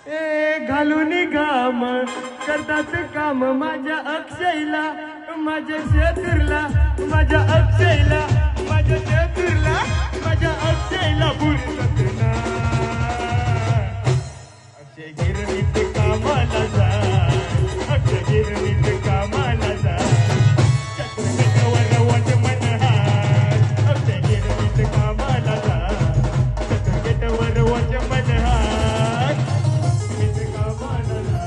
घालून घाम करतात काम माझ्या अक्षयला, माझ्या शेतूरला, माझ्या अक्षयला, माझ्या शेतूरला, माझ्या अक्षयला बुरतात ना. अक्षय गिरणीत कामाला जा, अक्षय गिरणीत कामाला जा. चतुर्गेटवर वचमन हात, अक्षय गिरणीत कामाला जा. चतुर्गेटवर वचमन हात, कामाला जा.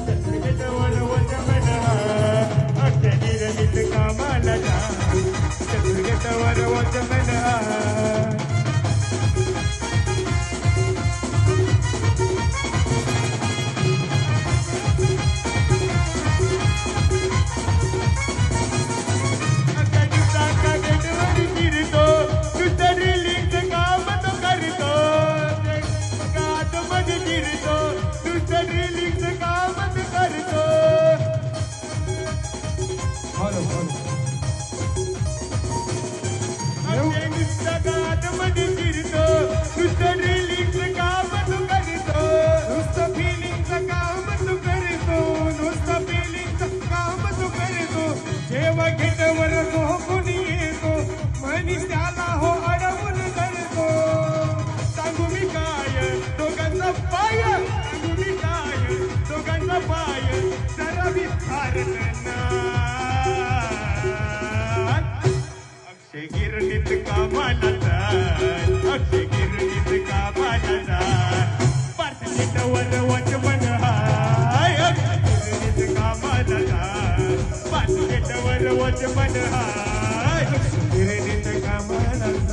चतुर्गेटवर वचमन हात, अक्षय गिरणीत कामाला जा. चतुर्गेटवर वचमन हात. जेव्हा घेतवर कोणी येतो मनीस त्याला हो अडवून धरतो. सांगू मी काय दोघांचा पाय, सांगू मी काय दोघांचा पाय, जरा मी हारना. अक्षय गिरणीत कामाला जा, अक्षय गिरणीत कामाला जा. पार्सलेटवर वचमन हाय, अक्षय गिरणीत कामाला जा. पार्सलेटवर वचमन हाय.